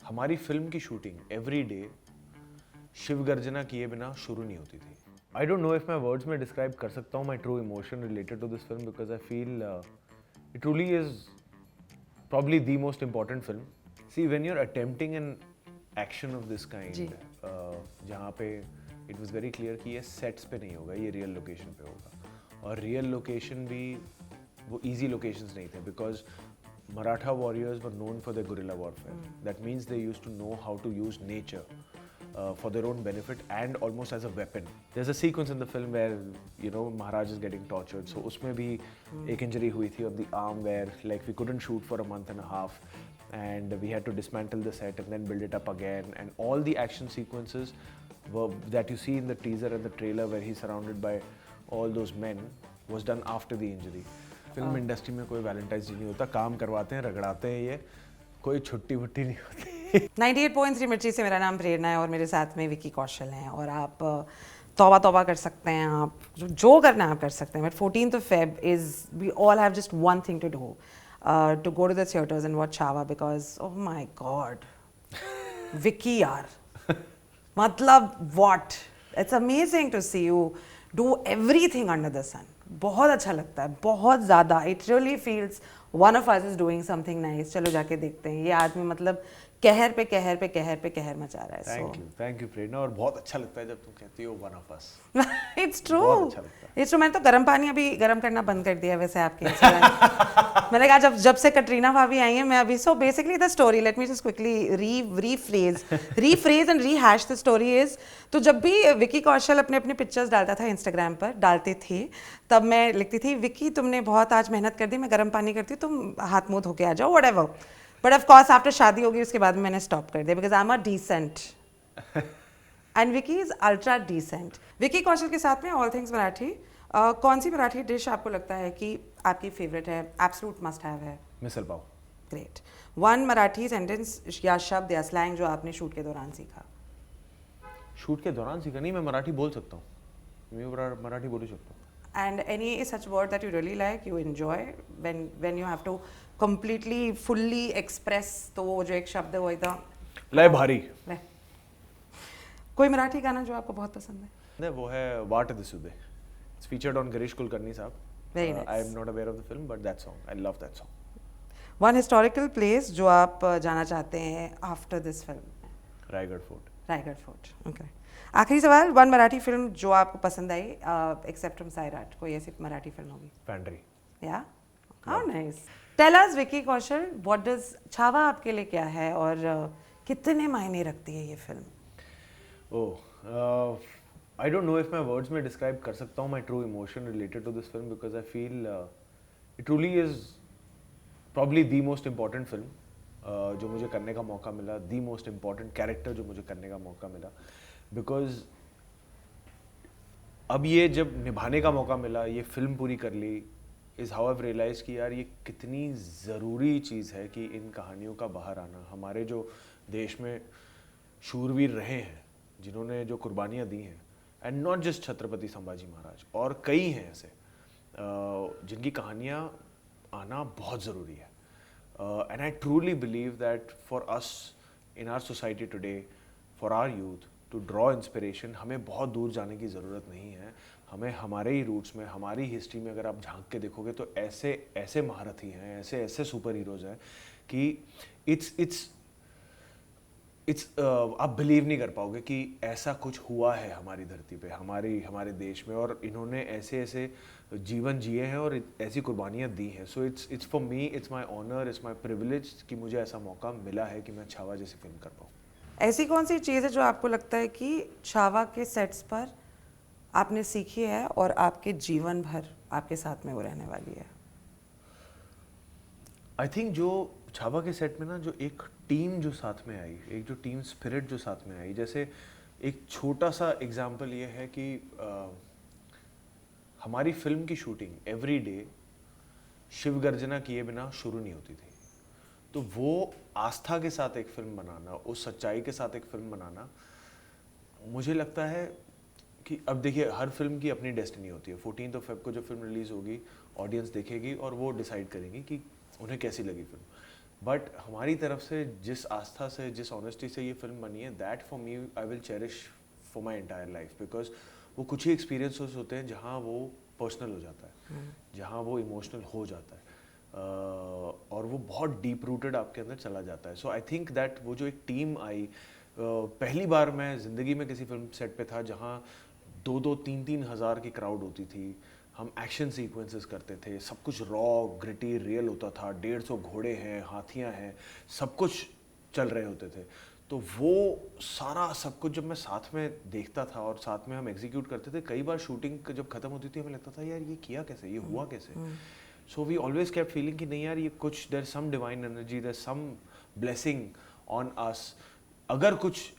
हमारी फिल्म की shooting every day Shiv गर्जना किए बिना शुरू नहीं होती थी. आई डोंट नो इफ मैं वर्ड्स में डिस्क्राइब कर सकता हूँ my true emotion related to this film because I feel it truly is probably the most important film. See, when you're attempting an action of this kind, जी जहाँ पे it was very clear कि ये sets पे नहीं होगा, ये real location पे होगा. और real location भी वो easy locations नहीं थे because Maratha warriors were known for their guerrilla warfare. That means they used to know how to use nature for their own benefit and almost as a weapon. There's a sequence in the film where Maharaj is getting tortured. So उसमें भी एक injury हुई थी on the arm where like we couldn't shoot for a month and a half and we had to dismantle the set and then build it up again, and all the action sequences that you see in the teaser and the trailer where he's surrounded by all those men was done after the injury. Film industry में कोई Valentine's day नहीं होता, काम करवाते हैं, रगड़ाते हैं, ये कोई छुट्टी वुट्टी नहीं होती. 98.3 मिर्ची से मेरा नाम प्रेरणा है और मेरे साथ में विकी कौशल हैं और आप तौबा तौबा कर सकते हैं, आप जो करना है आप कर सकते हैं. But 14th of Feb is we all have just one thing to do, to go to the theaters and watch Chhaava because oh my god, Vicky यार, मतलब what, it's amazing to see you do everything under the sun. बहुत अच्छा लगता है, बहुत ज़्यादा. It really feels one of us is doing something nice. चलो जाके देखते हैं. ये आदमी मतलब कहर पे कहर पे कहर पे कहर मचा रहा है. थैंक यू प्रेरणा. और बहुत अच्छा लगता है जब तुम कहती हो one of us. It's true, बहुत अच्छा लगता है. It's true. मैंने तो गर्म पानी अभी गर्म करना बंद कर दिया वैसे आपके Instagram. मैंने कहा जब से कटरीना भाभी आई हैं मैं अभी. So basically the story, let me just quickly rephrase and rehash the story is. तो जब भी विकी कौशल अपने अपने पिक्चर्स डालता था इंस्टाग्राम पर, डालते थे, तब मैं लिखती थी विकी तुमने बहुत आज मेहनत कर दी, मैं गर्म पानी करती हूँ, तुम हाथ मुँह धो के आ जाओ, whatever. But of course after शादी होगी उसके बाद मैंने स्टॉप कर दिया because I am a decent and Vicky is ultra decent. Vicky Kaushal के साथ में ऑल थिंग्स मराठी, कौन सी मराठी डिश आपको लगता है कि आपकी फेवरेट है, एब्सोल्यूट मस्ट हैव है? Misal pav. Great. One Marathi sentence या शब्द या स्लैंग जो आपने शूट के दौरान सीखा? शूट के दौरान सीखा नहीं, मैं मराठी बोल सकता हूँ, मैं मराठी बोल सकता हूँ. And any such word that you really like, you enjoy when you have to completely fully express, तो वो जो एक शब्द है वो एकदम लय भारी. कोई मराठी गाना जो आपको बहुत पसंद है? नहीं, वो है वाट दिसुदे. It's featured on Girish Kulkarni साहब. Very nice. I am not aware of the film but that song, I love that song. One historical place जो आप जाना चाहते हैं after this film? Raigarh fort. Raigarh fort. Okay. आखिरी सवाल, वन मराठी फिल्म जो आपको पसंद आई एक्सेप्ट फ्रॉम सायराट, कोई ऐसी मराठी फिल्म होगी? पैंड्री. या how nice. Tell us Vicky Kaushal, what does Chhaava आपके लिए क्या है और कितने मायने रखती है ये film? Oh, I don't know if मैं वर्ड्स में डिस्क्राइब कर सकता हूँ my true emotion related to this film because I feel it truly is probably the most important film जो मुझे करने का मौका मिला, द मोस्ट इम्पॉर्टेंट कैरेक्टर जो मुझे करने का मौका मिला. बिकॉज अब ये जब निभाने का मौका मिला, ये फिल्म पूरी कर ली, इज़ हाउ आई रियलाइज कि यार ये कितनी ज़रूरी चीज़ है कि इन कहानियों का बाहर आना. हमारे जो देश में शूरवीर रहे हैं, जिन्होंने जो कुर्बानियाँ दी हैं, and not just Chhatrapati Sambhaji Maharaj, और कई हैं ऐसे जिनकी कहानियाँ आना बहुत ज़रूरी है. And I truly believe that for us in our society today, for our youth to draw inspiration, हमें बहुत दूर जाने की ज़रूरत नहीं है. हमें हमारे ही रूट्स में, हमारी हिस्ट्री में अगर आप झांक के देखोगे तो ऐसे ऐसे महारथी हैं, ऐसे ऐसे सुपर हीरोज़ हैं कि इट्स आप बिलीव नहीं कर पाओगे कि ऐसा कुछ हुआ है हमारी धरती पे, हमारे देश में, और इन्होंने ऐसे ऐसे जीवन जिए हैं और ऐसी कुर्बानियाँ दी हैं. So it's for me, it's my honour, it's my privilege कि मुझे ऐसा मौका मिला है कि मैं छावा जैसी फिल्म कर पाऊँ. ऐसी कौन सी चीज़ है जो आपको लगता है कि छावा के सेट्स पर आपने सीखी है और आपके जीवन भर आपके साथ में वो रहने वाली है? आई थिंक जो छावा के सेट में ना, जो एक टीम जो साथ में आई, एक जो टीम स्पिरिट जो साथ में आई, जैसे एक छोटा सा एग्जांपल ये है कि हमारी फिल्म की शूटिंग एवरी डे शिव गर्जना किए बिना शुरू नहीं होती थी. तो वो आस्था के साथ एक फिल्म बनाना, उस सच्चाई के साथ एक फिल्म बनाना, मुझे लगता है कि अब देखिए हर फिल्म की अपनी डेस्टिनी होती है. 14th of Feb को जो फिल्म रिलीज़ होगी, ऑडियंस देखेगी और वो डिसाइड करेंगी कि उन्हें कैसी लगी फिल्म. बट हमारी तरफ से जिस आस्था से, जिस ऑनेस्टी से ये फिल्म बनी है, that for me I will cherish for my entire life, because वो कुछ ही एक्सपीरियंसेस होते हैं जहाँ वो पर्सनल हो जाता है, जहाँ वो इमोशनल हो जाता है, और वो बहुत डीप रूटेड आपके अंदर चला जाता है. सो आई थिंक दैट वो जो एक टीम आई, पहली बार मैं ज़िंदगी में किसी फिल्म सेट पे था जहाँ 2-2, 3-3 हज़ार की क्राउड होती थी. हम एक्शन सीक्वेंसेस करते थे, सब कुछ रॉ ग्रिटी रियल होता था. 150 घोड़े हैं, हाथियां हैं, सब कुछ चल रहे होते थे. तो वो सारा सब कुछ जब मैं साथ में देखता था और साथ में हम एग्जीक्यूट करते थे, कई बार शूटिंग जब खत्म होती थी हमें लगता था यार ये किया कैसे, ये हुआ कैसे. So we always kept feeling कि नहीं यार ये कुछ, there some divine energy, there some blessing on us. अगर कुछ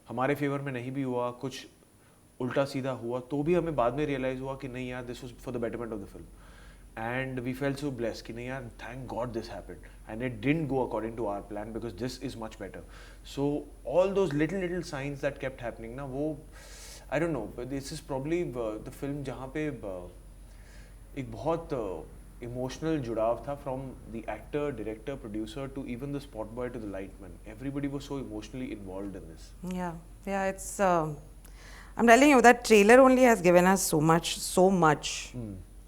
हमारे फेवर में नहीं भी हुआ, कुछ उल्टा सीधा हुआ, तो भी हमें बाद में रियलाइज हुआ कि नहीं यार this was for the betterment of the film. And we felt so blessed कि नहीं यार thank God this happened and it didn't go according to our plan because this is much better. So all those little science that kept happening ना, वो I don't know, this is probably the film जहाँ पे एक बहुत emotional जुड़ाव था from the actor, director, producer to even the spot boy to the lightman. Everybody was so emotionally involved in this. Yeah, it's. I'm telling you that trailer only has given us so much, so much.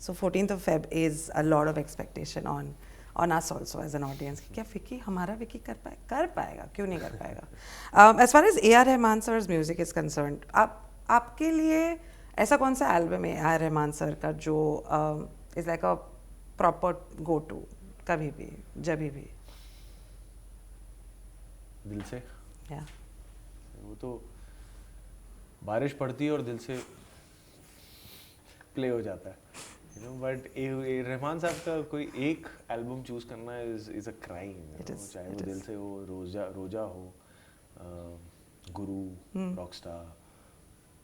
So 14th of Feb is a lot of expectation on us also as an audience. कि क्या विकी, हमारा विकी कर पाएगा, क्यों नहीं कर पाएगा? As far as A.R. Rahman sir's music is concerned, आपके लिए ऐसा कौन सा एल्बम है A.R. Rahman sir का जो is like a proper go to कभी भी, जब भी? दिल से. Yeah. वो तो बारिश पड़ती है और दिल से प्ले हो जाता है, यू नो. बट रहमान साहब का कोई एक एल्बम चूज करना इज अ क्राइम, चाहे वो दिल से हो, रोजा हो, गुरु, Rockstar,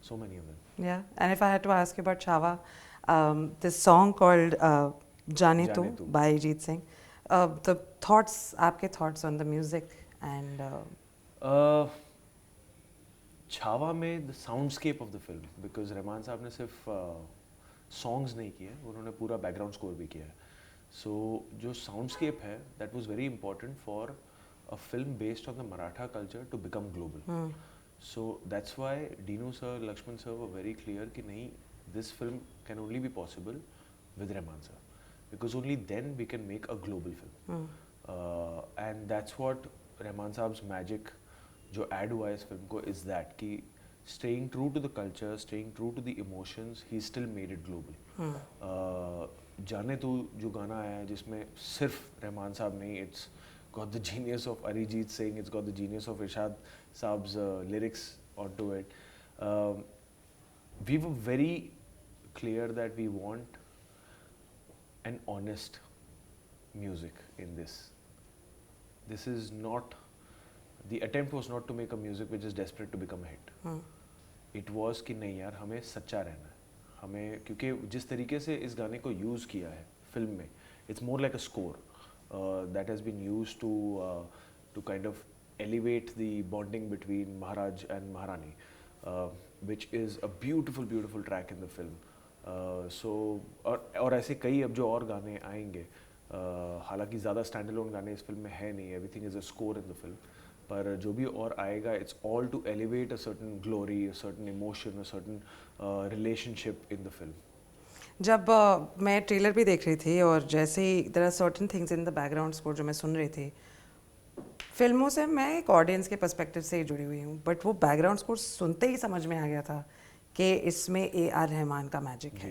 so many of them. Yeah, and if I had to ask you about Chava, this song called Jaane Tu by Jeet Singh, the thoughts, आपके thoughts on the music and Chhaava में the soundscape of the film, because Rahman sahab ने सिर्फ songs नहीं किए, उन्होंने पूरा background score भी किया है. सो जो साउंडस्केप है that was very important for a film based on the Maratha culture to become global. So that's why Dinu sir, Laxman sir were very clear कि नहीं, this film can only be possible with Rahman sir, because only then we can make a global film. And that's what Rahman sahab's magic जो add हुआ है इस फिल्म को is that कि staying true to the culture, staying true to the emotions, he still made it global. जाने तू जो गाना आया है जिसमें सिर्फ रहमान साहब नहीं, it's got the genius of Arijit Singh, it's got the genius of Irshad sahab's lyrics onto it. We were very clear that we want an honest music in this. This is not, the attempt was not to make a music which is desperate to become a hit. It was कि नहीं यार हमें सच्चा रहना है, हमें, क्योंकि जिस तरीके से इस गाने को यूज़ किया है फिल्म में, it's more like a score that has been used to kind of elevate the bonding between Maharaj and Maharani, which is a beautiful track in the film. So और ऐसे कई अब जो और गाने आएंगे, हालांकि ज़्यादा स्टैंड अलोन गाने इस फिल्म में है नहीं, everything is a score in the film, पर जो भी और आएगा it's all to elevate a certain glory, a certain emotion, a certain relationship in the film. जब मैं ट्रेलर भी देख रही थी और जैसे ही there are certain things in the background score जो मैं सुन रही थी, फिल्मों से मैं एक ऑडियंस के पर्सपेक्टिव से ही जुड़ी हुई हूँ, बट वो बैकग्राउंड स्कोर सुनते ही समझ में आ गया था कि इसमें A.R. रहमान का मैजिक है.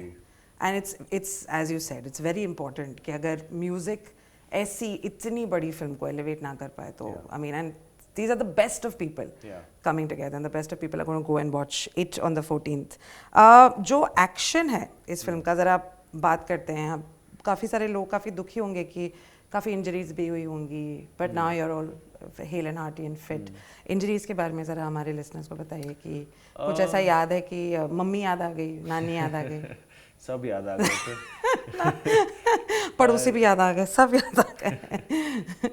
And it's as you said, it's very important कि अगर म्यूजिक ऐसी इतनी बड़ी फिल्म को एलिवेट ना कर पाए तो I mean, and these are the best of people coming together and the best of people are going to go and watch it on the 14th. जो एक्शन है इस फिल्म का ज़रा बात करते हैं. काफ़ी सारे लोग काफ़ी दुखी होंगे कि काफ़ी इंजरीज भी हुई होंगी, but now you are all hale and hearty and fit. Injuries के बारे में ज़रा हमारे लिसनर्स को बताइए कि कुछ ऐसा याद है कि मम्मी याद आ गई, नानी याद आ गई? सब याद आ गए थे. पड़ोसी भी याद आ गए, सब याद आ गए.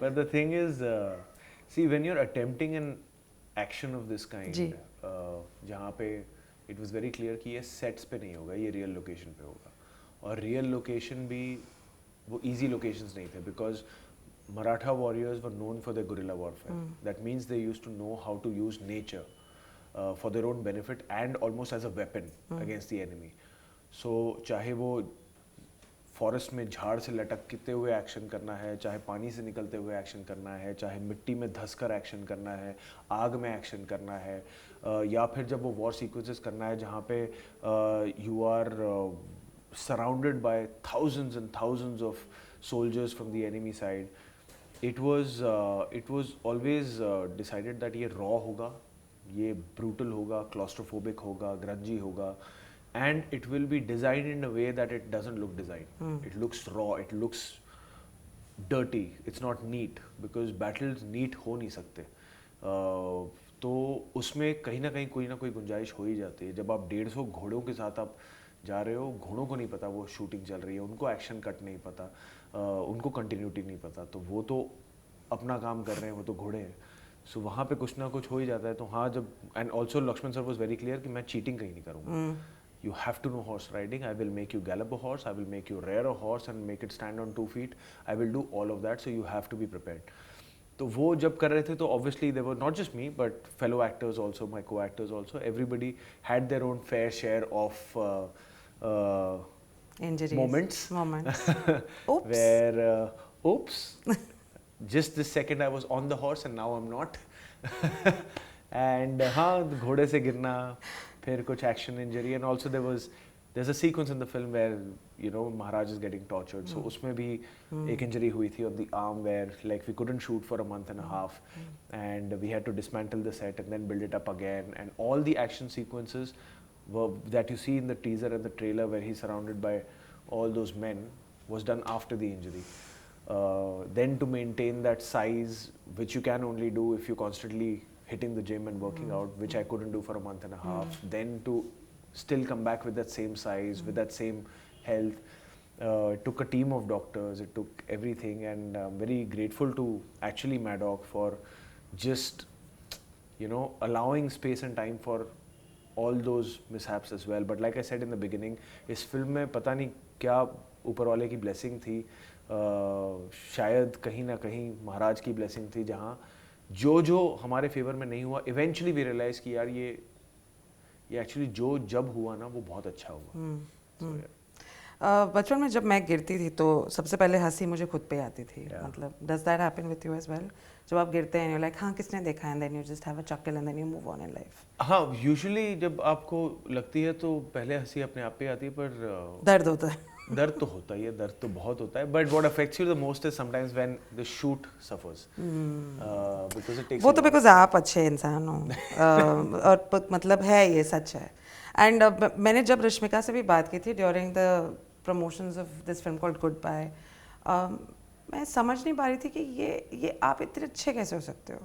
But the thing is, see, when you're attempting an action of this kind, जहाँ पे it was very clear कि ये sets पे नहीं होगा, ये real location पे होगा, और real location भी वो easy locations नहीं थे, because Maratha warriors were known for their guerrilla warfare. That means they used to know how to use nature for their own benefit and almost as a weapon against the enemy. So चाहे वो forest में झाड़ से लटकते हुए action करना है, चाहे पानी से निकलते हुए एक्शन करना है, चाहे मिट्टी में धंसकर एक्शन करना है, आग में एक्शन करना है, या फिर जब वो वॉर सीक्वेंसेस करना है जहाँ पे you are surrounded by thousands and thousands of soldiers from the enemy side. It was always decided that ये raw होगा, ये brutal होगा, claustrophobic होगा, grungy होगा, and it will be designed in a way that it doesn't look designed. It looks raw, it looks dirty, it's not neat because battles neat हो नहीं सकते. तो उसमें कहीं ना कोई गुंजाइश हो ही जाती है. जब आप 150 घोड़ों के साथ आप जा रहे हो, घोड़ों को नहीं पता वो शूटिंग चल रही है, उनको एक्शन कट नहीं पता, उनको कंटिन्यूटी नहीं पता, तो वो तो अपना काम कर रहे हैं, वो तो घोड़े हैं. सो वहाँ पे कुछ ना कुछ हो ही जाता है. तो हाँ, जब and also Lakshman sir was very clear कि मैं चीटिंग कहीं नहीं करूँगा. You have to know horse riding. I will make you gallop a horse. I will make you rear a horse and make it stand on 2 feet. I will do all of that. So you have to be prepared. तो वो जब कर रहे थे तो obviously they were not just me but fellow actors also, my co-actors also. Everybody had their own fair share of Injuries. Moments. Oops. Where oops. Just this second I was on the horse and now I'm not. And हाँ, घोड़े से गिरना, फिर कुछ action injury, and also there's a sequence in the film where Maharaj is getting tortured. So उसमें भी एक injury हुई थी on the arm where like we couldn't shoot for a month and a half, and we had to dismantle the set and then build it up again. And all the action sequences that you see in the teaser and the trailer where he's surrounded by all those men was done after the injury. Then to maintain that size, which you can only do if you're constantly hitting the gym and working out, which I couldn't do for a month and a half. Then to still come back with that same size, with that same health. It took a team of doctors, it took everything, and I'm very grateful to actually Maddock for just, allowing space and time for all those mishaps as well. But like I said in the beginning, इस film में पता नहीं क्या ऊपर वाले की blessing थी, शायद कहीं ना कहीं महाराज की blessing थी, जहाँ जो हमारे फेवर में नहीं हुआ, eventually we realized कि यार ये एक्चुअली जब हुआ ना वो बहुत अच्छा हुआ. बचपन में जब मैं गिरती थी तो सबसे पहले हंसी मुझे खुद पे आती थी. मतलब does that happen with you as well? जब आप गिरते हैं like हाँ किसने देखा है, and then you just have a chuckle and then you move on in life. हाँ, usually जब आपको लगती है तो पहले हंसी अपने आप पे आती है, पर दर्द होता है. दर्द तो होता ही है, दर्द तो बहुत होता है, but what affects you the most is sometimes when the shoot suffers, because it takes. वो तो because आप अच्छे इंसान हो, और मतलब है ये सच है. एंड मैंने जब रश्मिका से भी बात की थी during the promotions of this film called goodbye, मैं समझ नहीं पा रही थी कि ये आप इतने अच्छे कैसे हो सकते हो.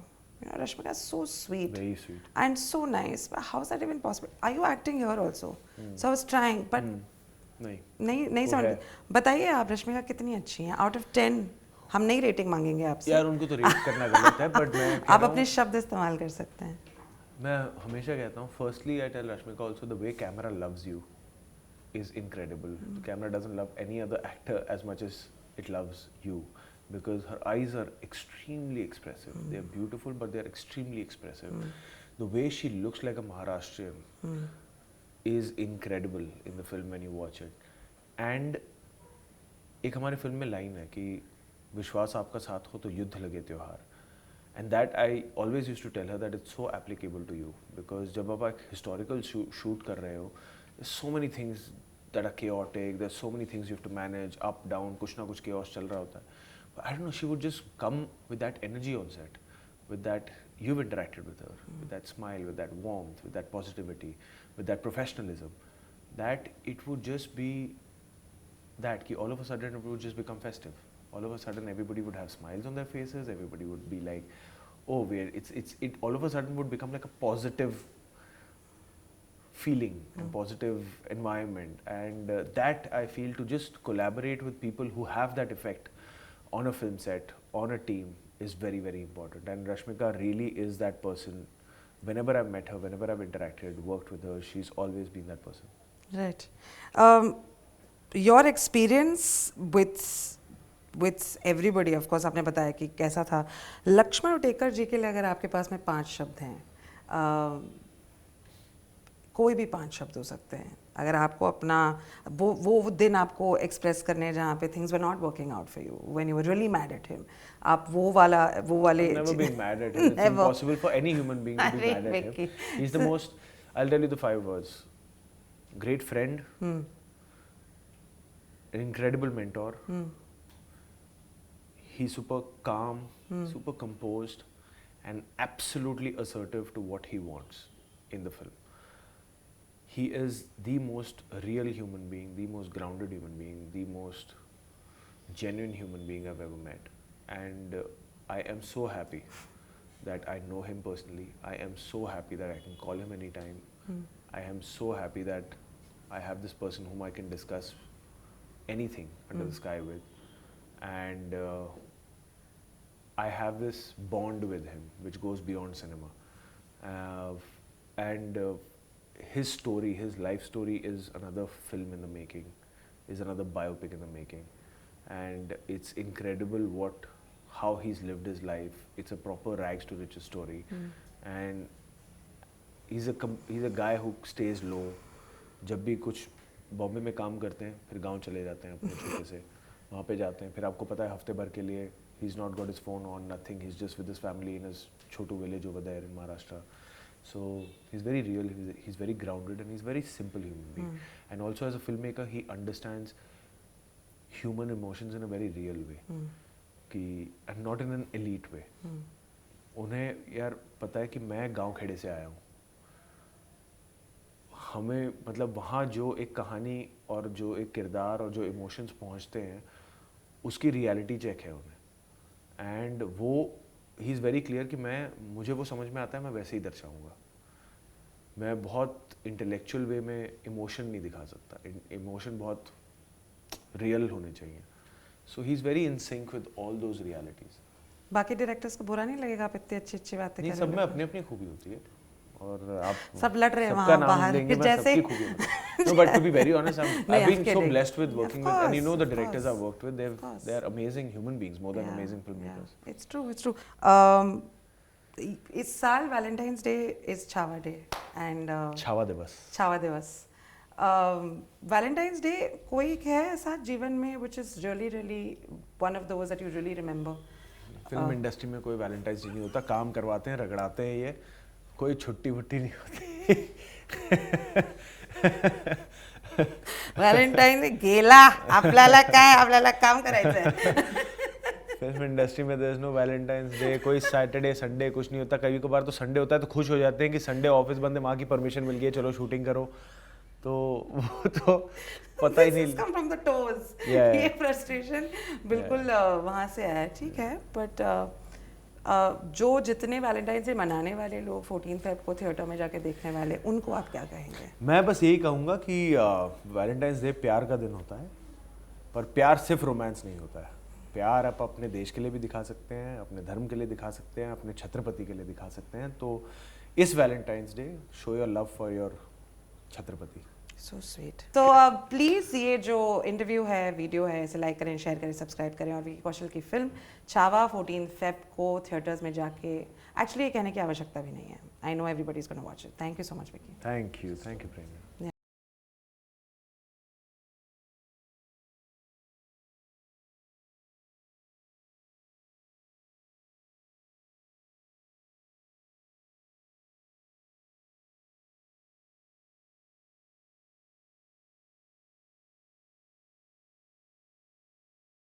Rashmika is so sweet, very sweet, and so nice. But how is that even possible? Are you acting here also? So I was trying, but नहीं समझ. बताइए आप रश्मिका कितनी अच्छी हैं. Out of 10 हम नहीं रेटिंग मांगेंगे आपसे. यार उनको तो रेट करना गलत है, बट मैं आप अपने शब्द इस्तेमाल कर सकते हैं. मैं हमेशा कहता हूँ, firstly I tell Rashmika also the way camera loves you is incredible. The camera doesn't love any other actor as much as it loves you, because her eyes are extremely expressive. They are beautiful, but they are extremely expressive. The way she looks like a Maharashtrian is incredible in the film when you watch it. And एक हमारे film में line है कि विश्वास आपका साथ हो तो युद्ध लगे त्योहार. And that I always used to tell her that it's so applicable to you, because जब आप एक historical shoot कर रहे हो, there's so many things that are chaotic, there's so many things you have to manage, up, down, कुछ ना कुछ chaos चल रहा होता है. But I don't know, she would just come with that energy on set, with that, you've interacted with her, with that smile, with that warmth, with that positivity, with that professionalism, that it would just be that ki all of a sudden it would just become festive. All of a sudden everybody would have smiles on their faces, everybody would be like, oh, it all of a sudden would become like a positive feeling and positive environment. And that I feel, to just collaborate with people who have that effect on a film set, on a team, is very, very important. And Rashmika really is that person. Whenever I've met her, whenever I've interacted, worked with her, she's always been that person. Right. Your experience with with everybody of course आपने बताया कि कैसा था. लक्ष्मण उटेकर जी के लिए अगर आपके पास में 5 शब्द हैं, कोई भी 5 शब्द हो सकते हैं, अगर आपको अपना वो दिन आपको एक्सप्रेस करने जहाँ पे things were not working out for you, when you were really mad at him, आप वो वाले I've never been mad at him. It's Never. impossible for any human being to be Arre, mad at Vicky. him. He's the most, I'll tell you the 5 words. Great friend, an incredible mentor. He's super calm, super composed, and absolutely assertive to what he wants in the film. He is the most real human being, the most grounded human being, the most genuine human being I've ever met. And I am so happy that I know him personally. I am so happy that I can call him anytime. I am so happy that I have this person whom I can discuss anything under the sky with. And I have this bond with him which goes beyond cinema. And his story, his life story is another film in the making, is another biopic in the making. And it's incredible how he's lived his life. It's a proper rags to riches story. And he's a guy who stays low. जब भी कुछ बॉम्बे में काम करते हैं फिर गांव चले जाते हैं अपने छोटे से, वहाँ पे जाते हैं, फिर आपको पता है हफ्ते भर के लिए he's not got his phone on, nothing, he's just with his family in his Chhotu village over there in Maharashtra. So he's very real, he's very grounded, and he's very simple human being. And also as a filmmaker, he understands human emotions in a very real way. कि and not in an elite way. उन्हें यार पता है कि मैं गांव खेड़े से आया हूँ, हमें मतलब वहाँ जो एक कहानी और जो एक किरदार और जो इमोशंस पहुँचते हैं उसकी रियलिटी चेक है उन्हें. एंड वो ही इज़ वेरी क्लियर कि मुझे वो समझ में आता है, मैं वैसे ही दर्शाऊँगा. मैं बहुत इंटेलेक्चुअल वे में इमोशन नहीं दिखा सकता, इमोशन बहुत रियल होने चाहिए. So he is very in sync with all those realities. बाकी डायरेक्टर्स को बुरा नहीं लगेगा आप इतनी अच्छी बातें नहीं, कर सब में अपनी अपनी खूबी होती है और आप सब लड़ रहे हैं सबका वहाँ नाम बाहर लेंगे, मैं जैसे सबकी खूबी बताऊं. No, but to be very honest, नहीं, I've I'm been so kidding. blessed with working with, and you know the Of directors course. I've worked with, they are amazing human beings, more than amazing filmmakers. It's true, it's true. इस साल Valentine's day is Chhaava day and Chhaava दिवस. छावा दिवस. Valentine's day कोई है ऐसा जीवन में which is really really one of those that you really remember? Film industry में कोई वैलेंटाइंस डे नहीं होता, काम करवाते हैं, रगड़ाते हैं, ये कोई छुट्टी वुट्टी नहीं होती. व्हॅलेंटाईन गेला, आपल्याला काम करायचं आहे. फिल्म इंडस्ट्री में there is no Valentine's day, कोई सैटरडे संडे कुछ नहीं होता. कभी कभार तो संडे होता है तो खुश हो जाते हैं कि संडे ऑफिस बंद है, माँ की परमिशन मिल गई, चलो शूटिंग करो. तो वो तो पता ही नहीं. Come from the toes. Yeah. ये फ्रस्ट्रेशन बिल्कुल वहाँ से आया, ठीक है. बट जो जितने वैलेंटाइन डे मनाने वाले लोग 14 फेब को थिएटर में जाके देखने वाले, उनको आप क्या कहेंगे? मैं बस यही कहूँगा कि वैलेंटाइंस डे प्यार का दिन होता है, पर प्यार सिर्फ रोमांस नहीं होता है. प्यार आप अपने देश के लिए भी दिखा सकते हैं, अपने धर्म के लिए दिखा सकते हैं, अपने छत्रपति के लिए दिखा सकते हैं. तो इस Valentine's day show your love for your Chhatrapati. So sweet. तो प्लीज़ ये जो इंटरव्यू है, वीडियो है, इसे लाइक करें, शेयर करें, सब्सक्राइब करें. और विकी कौशल की फिल्म छावा 14 फेब को थिएटर्स में जाके, एक्चुअली ये कहने की आवश्यकता भी नहीं है. I know everybody is gonna watch it. Thank you so much Vicky. Thank you Prerna.